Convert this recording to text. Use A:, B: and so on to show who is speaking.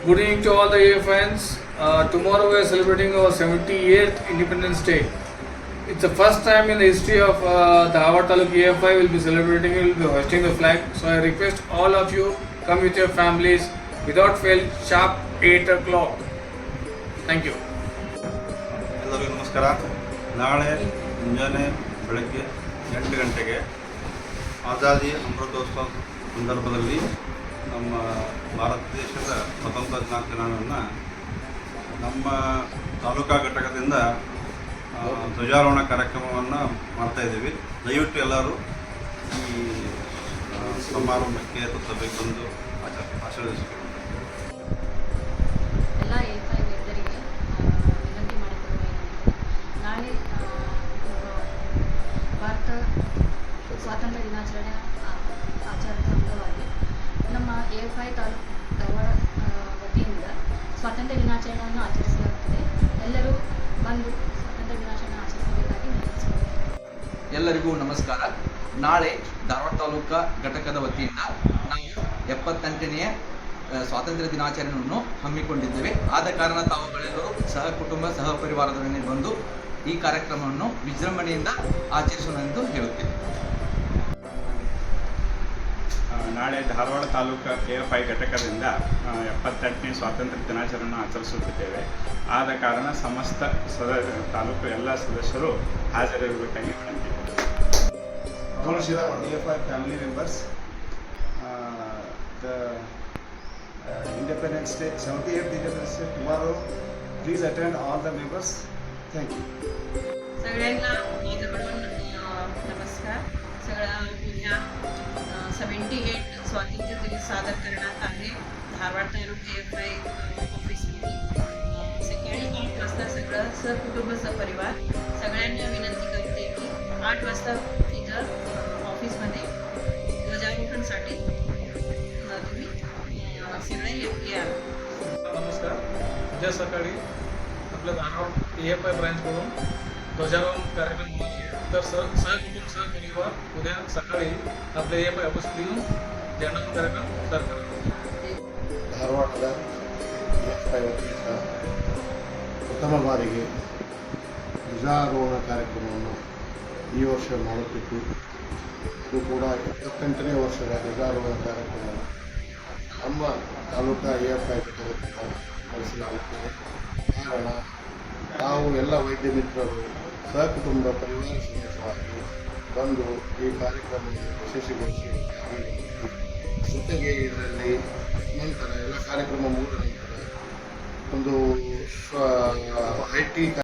A: Good evening to all the AFNs. Tomorrow we are celebrating our 78th Independence Day. It's the first time in the history of the Howard Taluk AFI will be celebrating, will be hoisting the flag. So I request all of you come with your families without fail sharp 8 o'clock. Thank you.
B: ಎಲ್ಲರಿಗೂ ನಮಸ್ಕಾರ. ನಾಳೆ ಮುಂಜಾನೆ ಬೆಳಗ್ಗೆ 8 ಗಂಟೆಗೆ ಆಜಾದಿ ಅಮೃತೋತ್ಸವ ಸಂದರ್ಭದಲ್ಲಿ ನಮ್ಮ ಭಾರತ ದೇಶದ ಸ್ವತಂತ್ರ ದಿನಾಚರಣೆಯನ್ನು ನಮ್ಮ ತಾಲೂಕಾ ಘಟಕದಿಂದ ಧ್ವಜಾರೋಹಣ ಕಾರ್ಯಕ್ರಮವನ್ನು ಮಾಡ್ತಾಯಿದ್ದೀವಿ. ದಯವಿಟ್ಟು ಎಲ್ಲರೂ ಈ ಸಮಾರಂಭಕ್ಕೆ ಸಭೆಗೊಂದು ಆಶೀರ್ವದಿಸಬೇಕು.
C: ಎಲ್ಲ AFI ವೈದ್ಯರಿಗೆ ವಿನಂತಿ ಮಾಡಿಕೊಳ್ಳುವುದೇನೆಂದರೆ, ನಾಳೆ ಭಾರತ ಸ್ವಾತಂತ್ರ್ಯ ದಿನಾಚರಣೆ ಆಚರಣೆಯ ಅಂಗವಾಗಿ ನಮ್ಮ AFI ತಾಲೂಕು ಧಾರವಾಡ ವತಿಯಿಂದ ಸ್ವಾತಂತ್ರ್ಯ ದಿನಾಚರಣೆಯನ್ನು ಆಚರಿಸಲಾಗುತ್ತದೆ. ಎಲ್ಲರೂ ಬಂದು ಸ್ವಾತಂತ್ರ್ಯ ದಿನಾಚರಣೆ ಆಚರಿಸಬೇಕಾಗಿ ವಿನಂತಿಸಿಕೊಳ್ಳುತ್ತೇವೆ.
D: ಎಲ್ಲರಿಗೂ ನಮಸ್ಕಾರ. ನಾಳೆ ಧಾರವಾಡ ತಾಲೂಕಾ ಘಟಕದ ವತಿಯಿಂದ ನಾವು 78ನೇ ಸ್ವಾತಂತ್ರ್ಯ ದಿನಾಚರಣೆಯನ್ನು ಹಮ್ಮಿಕೊಂಡಿದ್ದೇವೆ. ಆದ ಕಾರಣ ತಾವುಗಳೆಲ್ಲರೂ ಸಹ ಕುಟುಂಬ ಸಹ ಪರಿವಾರದೊಡನೆ ಬಂದು ಈ ಕಾರ್ಯಕ್ರಮವನ್ನು ವಿಜೃಂಭಣೆಯಿಂದ ಆಚರಿಸೋಣವೆಂದು ಹೇಳುತ್ತೇವೆ.
E: ನಾಳೆ ಧಾರವಾಡ ತಾಲೂಕು AFI ಘಟಕದಿಂದ 78ನೇ ಸ್ವಾತಂತ್ರ್ಯ ದಿನಾಚರಣೆಯನ್ನು ಆಚರಿಸುತ್ತಿದ್ದೇವೆ. ಆದ ಕಾರಣ ಸಮಸ್ತ ತಾಲೂಕು ಎಲ್ಲ ಸದಸ್ಯರು ಹಾಜರಿರಬೇಕಾಗಿ ವಿನಂತಿ.
F: AFI family members, the Independence Day, 78th Independence Day tomorrow. Please attend all the members. Thank you.
G: सगळ्यांना माझ्याकडून नमस्कार. उद्या 78 स्वातंत्र्य दिवस सादर करण्यात आहे धारवाड तालुका AFI ऑफिसमध्ये. सकाळी 8 वाजता सगळं सहकुटुंब सहपरिवार सगळ्यांना विनंती करते की 8 वाजता तिथं ऑफिसमध्ये ध्वजारोहणासाठी तुम्ही सगळे या.
A: नमस्कार. उद्या सकाळी आपल्या धारवाड AFI ब्रांचकडून ध्वजारोहण कार्यक्रम होणार आहे. तर सहकुटुंब सहपरिवार उद्या सकाळी आपल्या AFI ऑफिसमध्ये येऊन झेंडावंदन कार्यक्रम सादर करणार.
F: ಧಾರವಾಡದ AFI ವತಿಯಿಂದ ಪ್ರಥಮ ಬಾರಿಗೆ ಧ್ವಜಾರೋಹಣ ಕಾರ್ಯಕ್ರಮವನ್ನು ಈ ವರ್ಷ ಮಾಡುತ್ತಿದ್ದು, ಇದು ಕೂಡ 78ನೇ ವರ್ಷದ ಧ್ವಜಾರೋಹಣ ಕಾರ್ಯಕ್ರಮವನ್ನು ನಮ್ಮ ತಾಲೂಕಾ AFI ಘಟಕದಿಂದ ನಡೆಸಲಾಗುತ್ತದೆ. ಕಾರಣ ನಾವು ಎಲ್ಲ ವೈದ್ಯ ಮಿತ್ರರು ಸಹಕುಟುಂಬ ಪರಿವಾರ ಸಮೇತವಾಗಿ ಬಂದು ಈ ಕಾರ್ಯಕ್ರಮವನ್ನು ಯಶಸ್ವಿಗೊಳಿಸಿ, ಜೊತೆಗೆ ಇದರಲ್ಲಿ ನಂತರ ಎಲ್ಲ ಕಾರ್ಯಕ್ರಮ ಮುಗಿದ ನಂತರ ಒಂದು IT